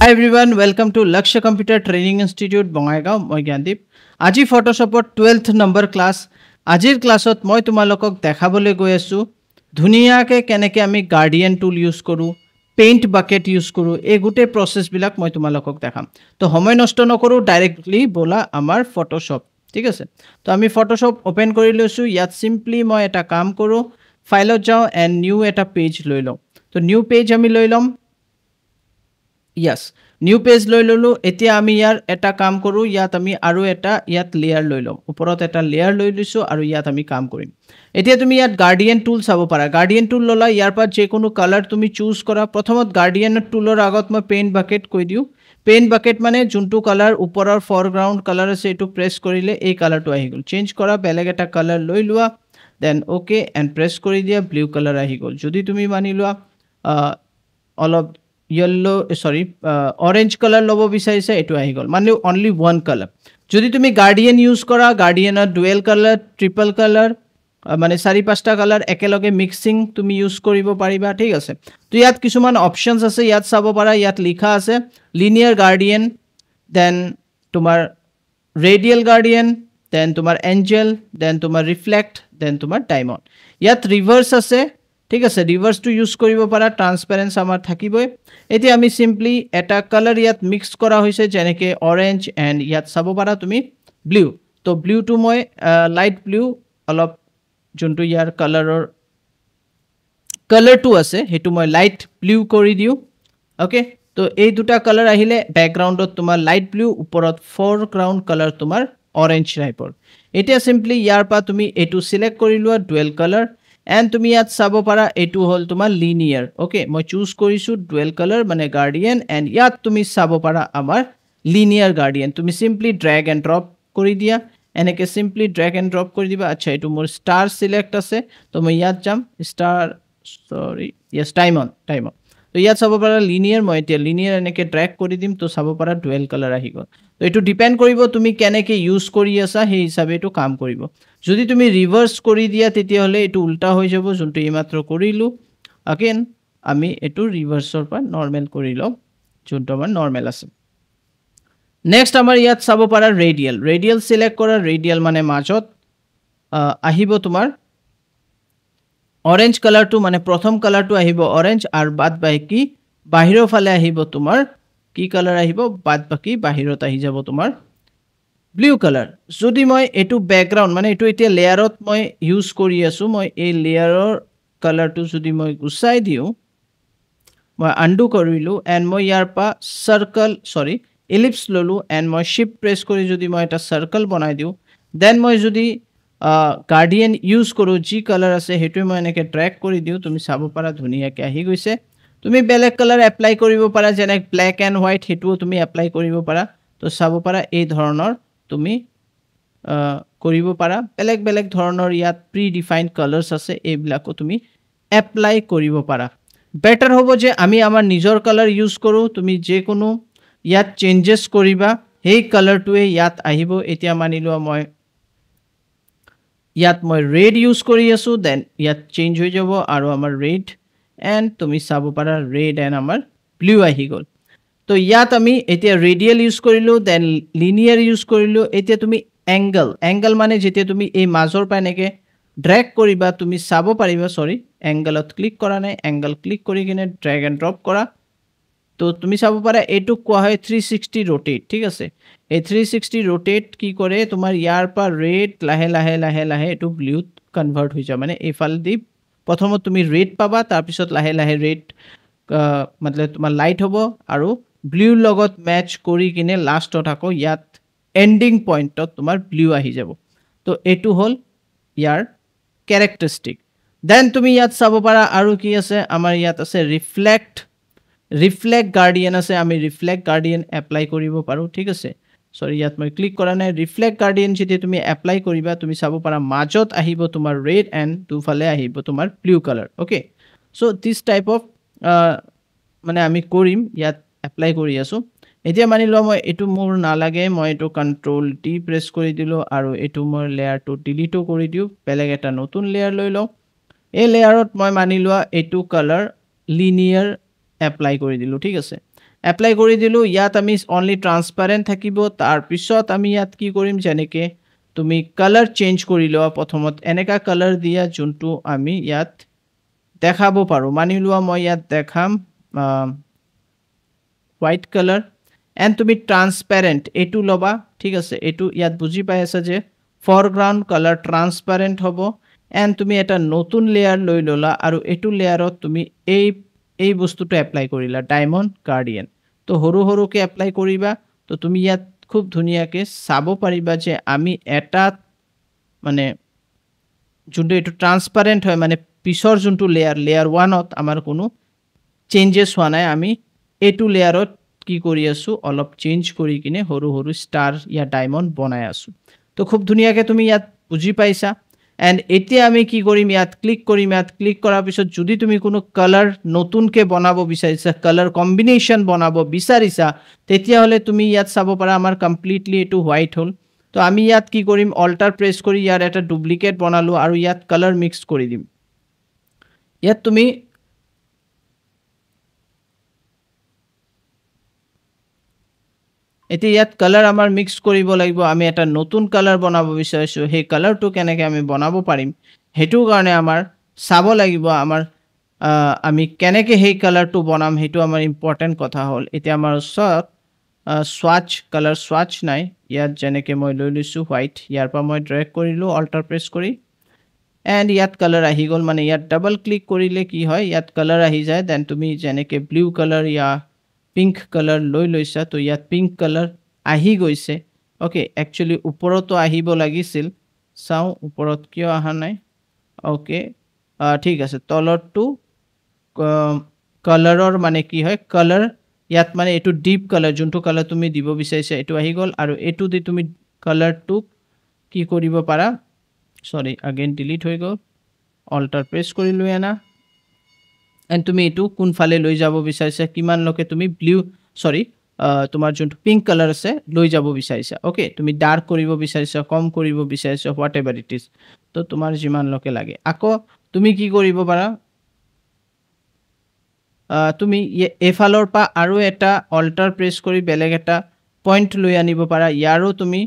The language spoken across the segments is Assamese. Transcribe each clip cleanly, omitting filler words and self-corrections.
Hi everyone, welcome to Lakshya Computer Training Institute Bongaigaon. মই জ্ঞানদীপ আজি ফটোশপৰ 12th নম্বৰ ক্লাস আজিৰ ক্লাছত মই তোমালোকক দেখাবলৈ গৈ আছো ধুনিয়াকে কেনেকৈ আমি গাৰ্ডিয়ান টুল ইউজ কৰো পেইন্ট বাকেট ইউজ কৰো এই গোটেই প্ৰসেস বিলাক মই তোমালোকক দেখাম তো সময় নষ্ট নকৰো ডাইৰেক্টলি বলা আমাৰ ফটোশপ ঠিক আছে তো আমি ফটোশপ ওপেন কৰি লৈছো ইয়াত সিম্পলি মই এটা কাম কৰো ফাইলত যাও এন্ড নিউ এটা পেজ লৈ লম তো নিউ পেজ আমি লৈ লম Yes, new page লৈ ললো এতিয়া আমি ইয়াৰ এটা কাম কৰো ইয়াত আমি আৰু এটা ইয়াত লেয়াৰ লৈ লম ওপৰত এটা লেয়াৰ লৈ লৈছো আৰু ইয়াত আমি কাম কৰিম এতিয়া তুমি ইয়াত গাৰ্ডিয়ান টুল চাব পাৰা গাৰ্ডিয়ান টুল ললা ইয়াৰ পৰা যে কোনো কালাৰ তুমি চুজ কৰা প্ৰথমত গাৰ্ডিয়ান টুলৰ আগত মই পেইন্ট বাকেট কৈ দিও পেইন্ট বাকেট মানে যোনটো কালাৰ ওপৰৰ ফৰগ্ৰাউণ্ড কালাৰ আছে এটো প্ৰেছ কৰিলে এই কালাৰটো আহি গল চেঞ্জ কৰা বেলেগ এটা কালাৰ লৈ লোৱা দেন ওকে এন্ড প্ৰেছ কৰি দিয়া ব্লু কালাৰ আহি গল যদি তুমি মানি লোৱা অলপ yellow sorry orange color lobo bisarise etu ahi gol mane only one color jodi tumi guardian use kora guardian or dual color triple color mane sari pasta color ekeloge mixing tumi use koribo pariba thik ase to yat kisuman options ase yat sabo para yat likha ase linear guardian then tumar radial guardian then tumar angel then tumar reflect then tumar diamond yat reverse ase ঠিক আছে রিভার্স টু ইউজ কৰিব পাৰা ট্ৰান্সপাৰেন্স আমাৰ থাকিবই এতি আমি সিম্পলি এটা কালাৰ ইয়াত মিক্স কৰা হৈছে যেনেকে অৰেঞ্জ এন্ড ইয়াত চাব পাৰা তুমি ব্লু তো ব্লু টু মই লাইট ব্লু অলপ যোনটো ইয়াৰ কালাৰ টু আছে হেতু মই লাইট ব্লু কৰি দিও ওকে তো এই দুটা কালাৰ আহিলে ব্যাকগ্ৰাউন্ডত তোমাৰ লাইট ব্লু ওপৰত ফৰগ্ৰাউন্ড কালাৰ তোমাৰ অৰেঞ্জ টাইপৰ এতিয়া সিম্পলি ইয়াৰ পা তুমি এটু সিলেক্ট কৰি লোৱা ডুৱেল কালাৰ and তুমি ইয়াত চাব পাৰা এটু হল তোমাৰ লিনিয়াৰ ওকে মই চুজ কৰিছো ডুৱেল কালাৰ মানে গাৰ্ডিয়ান এন্ড ইয়াত তুমি চাব পাৰা আমাৰ লিনিয়াৰ গাৰ্ডিয়ান তুমি সিম্পলি ড্ৰ্যাগ এন্ড ড্ৰপ কৰি দিয়া এনেকে সিম্পলি ড্ৰ্যাগ এন্ড ড্ৰপ কৰি দিবা আচ্ছা এটু মোৰ ষ্টাৰ সিলেক্ট আছে তো মই ইয়াত যাম ষ্টাৰ সৰি ইয়েস টাইমন তো ইয়াত চাব পাৰা লিনিয়াৰ মই এতিয়া লিনিয়াৰ এনেকে ড্ৰ্যাগ কৰি দিম তো চাব পাৰা ডুৱেল কালাৰ আহি গল তো এটু ডিপেন্ড কৰিব তুমি কেনেকে ইউজ কৰি আছা সেই হিচাপে এটু কাম কৰিব যদি তুমি ৰিভাৰ্স কৰি দিয়া তেতিয়া হলে এটু উল্টা হৈ যাব যোনটো ইমাত্ৰ কৰিলো अगेन আমি এটু ৰিভাৰ্সৰ পৰা নৰমাল কৰি লম যোনটো আমাৰ নৰমাল আছে নেক্সট আমাৰ ইয়াত চাব পাৰা ৰেডিয়াল সিলেক্ট কৰা ৰেডিয়াল মানে মাজত আহিব তোমাৰ অৰেঞ্জ কালাৰটো মানে প্ৰথম কালাৰটো আহিব অৰেঞ্জ আৰ বাদ বাকি বাহিৰৰ ফালে আহিব তোমাৰ কি কালাৰ আহিব বাদ বাকি বাহিৰত আহি যাব তোমাৰ ব্লু কালাৰ যদি মই এটু ব্যাকগ্ৰাউন্ড মানে এটু এতিয়া লেয়াৰত মই ইউজ কৰি আছো মই এই লেয়াৰৰ কালাৰটো যদি মই গুছাই দিও মই আনডু কৰিলো এন্ড মই ইয়াৰ পা সাৰ্কেল সৰি এলিপস ললো এন্ড মই শিফট প্ৰেস কৰি যদি মই এটা সাৰ্কেল বনাই দিও দেন মই যদি গাৰ্ডিয়ান ইউজ কৰো জি কালাৰ আছে হেতু মই এনেকে ড্ৰ্যাগ কৰি দিও তুমি চাব পাৰা ধুনিয়াকে আহি গৈছে তুমি বেলেগ কালাৰ এপ্লাই কৰিব পাৰা যেনে ব্ল্যাক এন্ড হোয়াইট হেতু তুমি এপ্লাই কৰিব পাৰা তো চাব পাৰা এই ধৰণৰ তুমি কৰিব পাৰা বেলেগ ধৰণৰ ইয়াত প্ৰি ডিফাইন্ড কালাৰ্স আছে এইবিলাকো তুমি এপ্লাই কৰিব পাৰা বেটাৰ হ'ব যে আমি আমাৰ নিজৰ কালাৰ ইউজ কৰো তুমি যে কোনো ইয়াত চেঞ্জেস কৰিবা এই কালাৰটোৱে ইয়াত আহিব এতিয়া মানি লোৱা মই ইয়াত মই ৰেড ইউজ কৰি আছো দেন ইয়াত চেঞ্জ হৈ যাব আৰু আমাৰ ৰেড এন্ড তুমি চাব পাৰা ৰেড এন্ড আমাৰ ব্লু আহি গল তো ইয়াত আমি এতিয়া ৰেডিয়াল ইউজ কৰিলো দেন লিনিয়াৰ ইউজ কৰিলো এতিয়া তুমি এংগল মানে যেতিয়া তুমি এই মাজৰ পানেকে ড্ৰ্যাগ কৰিবা তুমি চাব পাৰিবা সৰি এংগলত ক্লিক কৰা নাই এংগল ক্লিক কৰি কিনে ড্ৰ্যাগ এন্ড ড্ৰপ কৰা তো তুমি চাব পাৰা এটু কোৱা হয় 360 ৰোটেট ঠিক আছে এই 360 ৰোটেট কি কৰে তোমাৰ ইয়াৰ পা ৰেড লাহে এটু ব্লুত কনভাৰ্ট হৈ যায় মানে এফাল দি প্ৰথমত তুমি ৰেড পাবা তাৰ পিছত লাহে ৰেড मतलब তোমাৰ লাইট হ'ব আৰু ব্লু লগত ম্যাচ কৰি কিনে লাষ্টত আকৌ ইয়াত এন্ডিং পইণ্টত তোমাৰ ব্লু আহি যাব তো এটু হল ইয়াৰ ক্যাৰেক্টাৰিস্টিক দেন তুমি ইয়াত চাব পাৰা আৰু কি আছে আমাৰ ইয়াত আছে ৰিফ্লেক্ট গাৰ্ডিয়ান আছে আমি ৰিফ্লেক্ট গাৰ্ডিয়ান এপ্লাই কৰিব পাৰো ঠিক আছে সৰি ইয়াত মই ক্লিক কৰা নাই ৰিফ্লেক্ট গাৰ্ডিয়ান যেতিয়া তুমি এপ্লাই কৰিবা তুমি চাব পাৰা মাজত আহিব তোমাৰ ৰেড এন্ড দুফালে আহিব তোমাৰ blue colour okay so this type of মানে আমি কৰিম ইয়াত এপ্লাই কৰি আছো এতিয়া মানি লও মই এটু মোৰ না লাগে মই এটু কন্ট্ৰোল টি প্ৰেস কৰি দিলো আৰু এটু মই লেয়াৰটো ডিলিটও কৰি দিও বেলেগ এটা নতুন লেয়াৰ লৈ লও এই লেয়াৰত মই মানি লোৱা এটু কালাৰ লিনিয়াৰ এপ্লাই কৰি দিলো ঠিক আছে এপ্লাই কৰি দিলোঁ ইয়াত আমি অনলি ট্ৰান্সপাৰেণ্ট থাকিব তাৰপিছত আমি ইয়াত কি কৰিম যেনেকৈ তুমি কালাৰ চেঞ্জ কৰি লোৱা প্ৰথমত এনেকুৱা কালাৰ দিয়া যোনটো আমি ইয়াত দেখাব পাৰোঁ মানি লোৱা মই ইয়াত দেখাম হোৱাইট কালাৰ এণ্ড তুমি ট্ৰান্সপাৰেণ্ট এইটো ল'বা ঠিক আছে এইটো ইয়াত বুজি পাই আছা যে ফৰগ্ৰাউণ্ড কালাৰ ট্ৰান্সপাৰেণ্ট হ'ব এণ্ড তুমি এটা নতুন লেয়াৰ লৈ ল'লা আৰু এইটো লেয়াৰত তুমি এই বস্তুটো এপ্লাই কৰিলা ডায়মণ্ড গাৰ্ডিয়ান তো সৰু সৰুকৈ এপ্লাই কৰিবা তো তুমি ইয়াত খুব ধুনীয়াকৈ চাব পাৰিবা যে আমি এটা মানে যোনটো এইটো ট্ৰান্সপাৰেণ্ট হয় মানে পিছৰ যোনটো লেয়াৰ 1ত আমাৰ কোনো চেঞ্জেছ হোৱা নাই আমি এইটো লেয়াৰত কি কৰি আছোঁ অলপ চেঞ্জ কৰি কিনে সৰু সৰু ষ্টাৰ ইয়াত ডায়মণ্ড বনাই আছোঁ তো খুব ধুনীয়াকৈ তুমি ইয়াত বুজি পাইছা এণ্ড এতিয়া আমি কি কৰিম ইয়াত ক্লিক কৰিম ইয়াত ক্লিক কৰাৰ পিছত যদি তুমি কোনো কালাৰ নতুনকৈ বনাব বিচাৰিছা কালাৰ কম্বিনেশ্যন বনাব বিচাৰিছা তেতিয়াহ'লে তুমি ইয়াত চাব পাৰা আমাৰ কমপ্লিটলি এইটো হোৱাইট হ'ল তো আমি ইয়াত কি কৰিম অল্টাৰ প্ৰেছ কৰি ইয়াৰ এটা ডুপ্লিকেট বনালোঁ আৰু ইয়াত কালাৰ মিক্স কৰি দিম ইয়াত তুমি এতিয়া ইয়াত কালাৰ আমাৰ মিক্স কৰিব লাগিব আমি এটা নতুন কালাৰ বনাব বিচাৰিছোঁ সেই কালাৰটো কেনেকৈ আমি বনাব পাৰিম সেইটো কাৰণে আমাৰ চাব লাগিব আমাৰ আমি কেনেকৈ সেই কালাৰটো বনাম সেইটো আমাৰ ইম্পৰ্টেণ্ট কথা হ'ল এতিয়া আমাৰ ওচৰত স্ৱাচ কালাৰ স্ৱাচ নাই ইয়াত যেনেকৈ মই লৈ লৈছোঁ হোৱাইট ইয়াৰ পৰা মই ড্ৰেগ কৰিলোঁ অল্টাৰ প্ৰেছ কৰি এণ্ড ইয়াত কালাৰ আহি গ'ল মানে ইয়াত ডাবল ক্লিক কৰিলে কি হয় ইয়াত কালাৰ আহি যায় দেন তুমি যেনেকৈ ব্লু কালাৰ ইয়া পিংক কালাৰ লৈ লৈছা তো ইয়াত পিংক কালাৰ আহি গৈছে অ'কে একচুৱেলি ওপৰতো আহিব লাগিছিল চাওঁ ওপৰত কিয় অহা নাই অ'কে ঠিক আছে তলৰটো কালাৰৰ মানে কি হয় কালাৰ ইয়াত মানে এইটো ডিপ কালাৰ যোনটো কালাৰ তুমি দিব বিচাৰিছা এইটো আহি গ'ল আৰু এইটো দি তুমি কালাৰটোক কি কৰিব পাৰা সৰি আগেইন ডিলিট হৈ গ'ল অল্টাৰ প্ৰেছ কৰি লৈ আনা এণ্ড তুমি এইটো কোনফালে লৈ যাব বিচাৰিছা কিমানলৈকে তুমি ব্লু সৰি তোমাৰ যোনটো পিংক কালাৰ আছে লৈ যাব বিচাৰিছা অ'কে তুমি ডাৰ্ক কৰিব বিচাৰিছা কম কৰিব বিচাৰিছা হোৱাট এভাৰ ইট ইজ তো তোমাৰ যিমানলৈকে লাগে আকৌ তুমি কি কৰিব পাৰা তুমি এফালৰ পৰা আৰু এটা অল্টাৰ প্ৰেছ কৰি বেলেগ এটা পইণ্ট লৈ আনিব পাৰা ইয়াৰো তুমি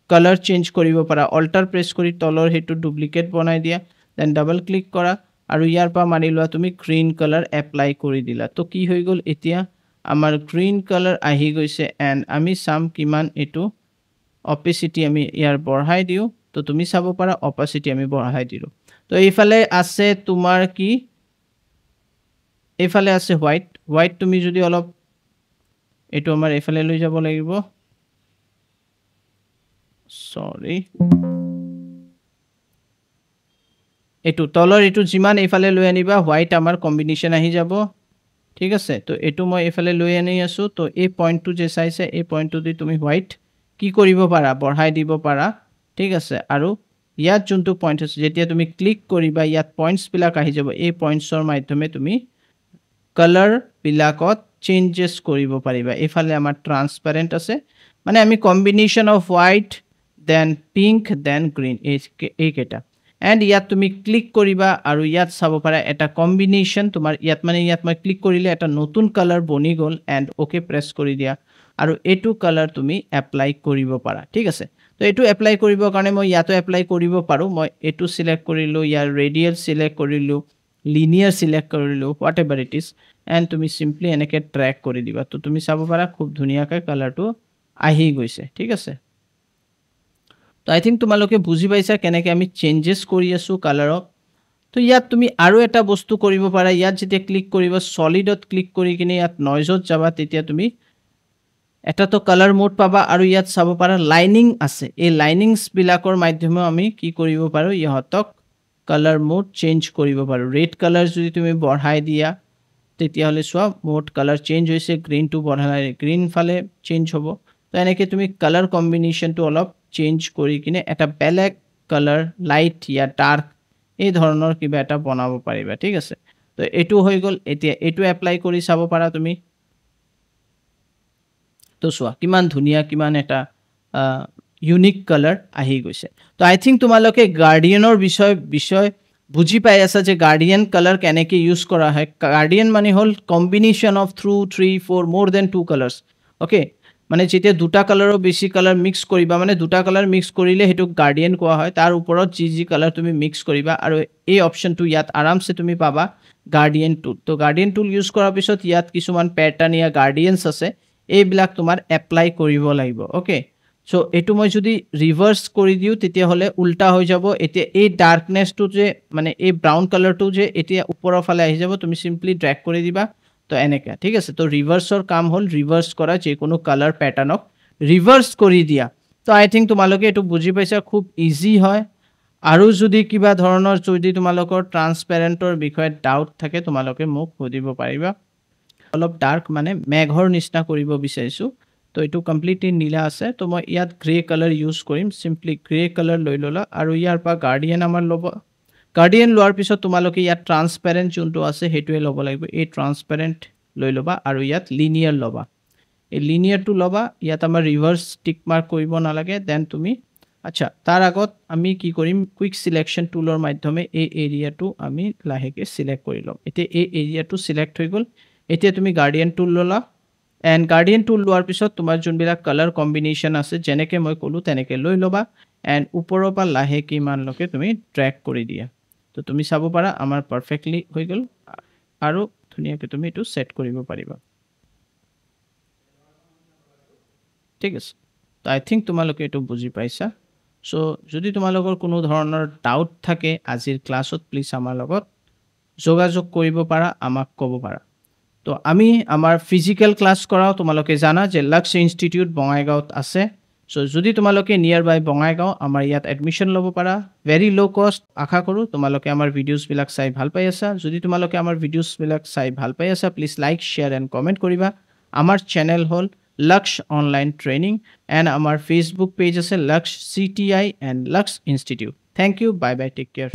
কালাৰ চেঞ্জ কৰিব পাৰা অল্টাৰ প্ৰেছ কৰি তলৰ সেইটো ডুপ্লিকেট বনাই দিয়া দেন ডাবল ক্লিক কৰা আৰু ইয়াৰ পৰা মানি লোৱা তুমি গ্ৰীণ কালাৰ এপ্লাই কৰি দিলা তো কি হৈ গ'ল এতিয়া আমাৰ গ্ৰীণ কালাৰ আহি গৈছে এণ্ড আমি চাম কিমান এইটো অপেচিটি আমি ইয়াৰ বঢ়াই দিওঁ তো তুমি চাব পাৰা অপেচিটি আমি বঢ়াই দিলোঁ তো এইফালে আছে তোমাৰ কি এইফালে আছে হোৱাইট তুমি যদি অলপ এইটো আমাৰ এইফালে লৈ যাব লাগিব সৰি এইটো তলৰ এইটো যিমান এইফালে লৈ আনিবা হোৱাইট আমাৰ কম্বিনেশ্যন আহি যাব ঠিক আছে তো এইটো মই এইফালে লৈ আনি আছোঁ তো এই পইণ্টটো যে চাইছে এই পইণ্টটো দি তুমি হোৱাইট কি কৰিব পাৰা বঢ়াই দিব পাৰা ঠিক আছে আৰু ইয়াত যোনটো পইণ্ট আছে যেতিয়া তুমি ক্লিক কৰিবা ইয়াত পইণ্টছবিলাক আহি যাব এই পইণ্টছৰ মাধ্যমে তুমি কালাৰবিলাকত চেঞ্জেছ কৰিব পাৰিবা এইফালে আমাৰ ট্ৰান্সপাৰেণ্ট আছে মানে আমি combination of white then pink then green এইকেইটা এণ্ড ইয়াত তুমি ক্লিক কৰিবা আৰু ইয়াত চাব পাৰা এটা কম্বিনেশ্যন তোমাৰ ইয়াত মই ক্লিক কৰিলে এটা নতুন কালাৰ বনি গ'ল এণ্ড অ'কে প্ৰেছ কৰি দিয়া আৰু এইটো কালাৰ তুমি এপ্লাই কৰিব পাৰা ঠিক আছে তো এইটো এপ্লাই কৰিবৰ কাৰণে মই ইয়াতো এপ্লাই কৰিব পাৰোঁ মই এইটো চিলেক্ট কৰিলোঁ ইয়াৰ ৰেডিয়েল চিলেক্ট কৰিলোঁ লিনিয়াৰ চিলেক্ট কৰিলোঁ what ever it is and তুমি চিম্পলি এনেকৈ ট্ৰেক কৰি দিবা তো তুমি চাব পাৰা খুব ধুনীয়াকৈ কালাৰটো আহি গৈছে ঠিক আছে তো আই থিংক তোমালোকে বুজি পাইছা কেনেকৈ আমি চেঞ্জেছ কৰি আছোঁ কালাৰক তো ইয়াত তুমি আৰু এটা বস্তু কৰিব পাৰা ইয়াত যেতিয়া ক্লিক কৰিবা সলিডত ক্লিক কৰি কিনে ইয়াত নইজত যাবা তেতিয়া তুমি এটাতো কালাৰ মোড পাবা আৰু ইয়াত চাব পাৰা লাইনিং আছে এই লাইনিংছবিলাকৰ মাধ্যমেও আমি কি কৰিব পাৰোঁ ইহঁতক কালাৰ মোড চেঞ্জ কৰিব পাৰোঁ ৰেড কালাৰ যদি তুমি বঢ়াই দিয়া তেতিয়াহ'লে চোৱা মোড কালাৰ চেঞ্জ হৈছে গ্ৰীণটো বঢ়াই গ্ৰীণ ফালে চেঞ্জ হ'ব তো এনেকৈ তুমি কালাৰ কম্বিনেশ্যনটো অলপ চেঞ্জ কৰি কিনে এটা বেলেগ কালাৰ লাইট ইয়া ডাৰ্ক এই ধৰণৰ কিবা এটা বনাব পাৰিবা ঠিক আছে তো এইটো হৈ গ'ল এতিয়া এইটো এপ্লাই কৰি চাব পাৰা তুমি তো চোৱা কিমান ধুনীয়া কিমান এটা ইউনিক কালাৰ আহি গৈছে তো আই থিংক তোমালোকে গাৰ্ডিয়ানৰ বিষয় বুজি পাই আছা যে গাৰ্ডিয়ান কালাৰ কেনেকৈ ইউজ কৰা হয় গাৰ্ডিয়ান মানে হ'ল কম্বিনেশ্যন অফ 3 4 মোৰ দেন 2 কালাৰ্ছ অ'কে মানে যেতিয়া দুটা কালাৰৰ বেছি কালাৰ মিক্স কৰিবা মানে দুটা কালাৰ মিক্স কৰিলে সেইটো গাৰ্ডিয়ান কোৱা হয় তাৰ ওপৰত যি কালাৰ তুমি মিক্স কৰিবা আৰু এই অপশ্যনটো ইয়াত আৰামছে তুমি পাবা গাৰ্ডিয়ান টুল তো গাৰ্ডিয়ান টুল ইউজ কৰাৰ পিছত ইয়াত কিছুমান পেটাৰ্ণ ইয়া গাৰ্ডিয়ানছ আছে এইবিলাক তোমাৰ এপ্লাই কৰিব লাগিব অ'কে সো এটো মই যদি ৰিভাৰ্স কৰি দিও তেতিয়া হলে উল্টা হৈ যাব এতিয়া এই ডাৰ্কনেসটো যে মানে এই ব্ৰাউন কালাৰটো যে এতিয়া ওপৰৰ ফালে আহি যাব তুমি সিম্পলি ড্ৰেগ কৰি দিবা তো এনেকা ঠিক আছে তো ৰিভাৰ্সৰ কাম হল ৰিভাৰ্স কৰা যে কোনো কালাৰ প্যাটাৰ্নক ৰিভাৰ্স কৰি দিয়া তো আই থিংক তোমালোকে এটো বুজি পাইছা খুব ইজি হয় আৰু যদি কিবা ধৰণৰ যদি তোমালোকৰ ট্ৰান্সপেৰেন্টৰ বিষয়ে ডাউট থাকে তোমালোকে মোক সুধিব পাৰিবা অলপ ডাৰ্ক মানে মেঘৰ নিচিনা কৰিব বিচাৰিছো তো এটো কমপ্লিটলি নীলা আছে তো মই ইয়াত গ্ৰে কালাৰ ইউজ কৰিম সিম্পলি গ্ৰে কালাৰ লৈ ললা আৰু ইয়াৰ পা গাৰ্ডিয়ান আমাৰ লব গাৰ্ডিয়ান লোৱাৰ পিছত তোমালোকে ইয়াত ট্ৰান্সপেৰেন্ট যোনটো আছে হেতুৱে লব লাগিব এই ট্ৰান্সপেৰেন্ট লৈ লবা আৰু ইয়াত লিনিয়াৰ লবা এই লিনিয়াৰটো লবা ইয়াত আমাৰ ৰিভাৰ্স টিক মাৰ্ক কৰিব নালাগে দেন তুমি আচ্ছা তাৰ আগত আমি কি কৰিম কুইক সিলেকশন টুলৰ মাধ্যমে এই এৰিয়াটো আমি লাহেকে সিলেক্ট কৰি লম এতিয়া এই এৰিয়াটো সিলেক্ট হৈ গল এতিয়া তুমি গাৰ্ডিয়ান টুল ললা এন্ড গাৰ্ডিয়ান টুল লোৱাৰ পিছত তোমাৰ যোনবিলাক কালাৰ কম্বিনেশ্যন আছে যেনেকে মই কলো তেনেকে লৈ লবা এন্ড ওপৰৰ পৰা লাহেকে মানলকে তুমি ট্ৰেক কৰি দিয়া তো তুমি চাব পাৰা আমাৰ পাৰফেক্টলি হৈ গল আৰু ধুনিয়াকে তুমি এটো সেট কৰিব পাৰিবা ঠিক আছে তো আই থিংক তোমালোকে এটো বুজি পাইছা সো যদি তোমালোকৰ কোনো ধৰণৰ ডাউট থাকে আজিৰ ক্লাছত প্লিজ আমাৰ লগত যোগাযোগ কৰিব পাৰা আমাক ক'ব পাৰা তো আমি আমাৰ ফিজিক্যাল ক্লাস কৰাও তোমালোকে জানা যে লক্ষ্য ইনষ্টিটিউট বঙাইগাঁৱত আছে সো যদি তোমালোকে নিয়াৰ বাই বঙাইগাঁও আমাৰ ইয়াত এডমিশন ল'ব পাৰা ভেৰি লো কষ্ট আশা কৰো তোমালোকে আমাৰ ভিডিওস বিলাক চাই ভাল পাই আছা যদি তোমালোকে আমাৰ ভিডিওস বিলাক চাই ভাল পাই আছা please like share and comment কৰিবা আমাৰ চেনেল হল লক্ষ্য অনলাইন ট্ৰেইনিং এন্ড আমাৰ ফেসবুক পেজ আছে Lakshya CTI and Lakshya institute thank you bye bye take care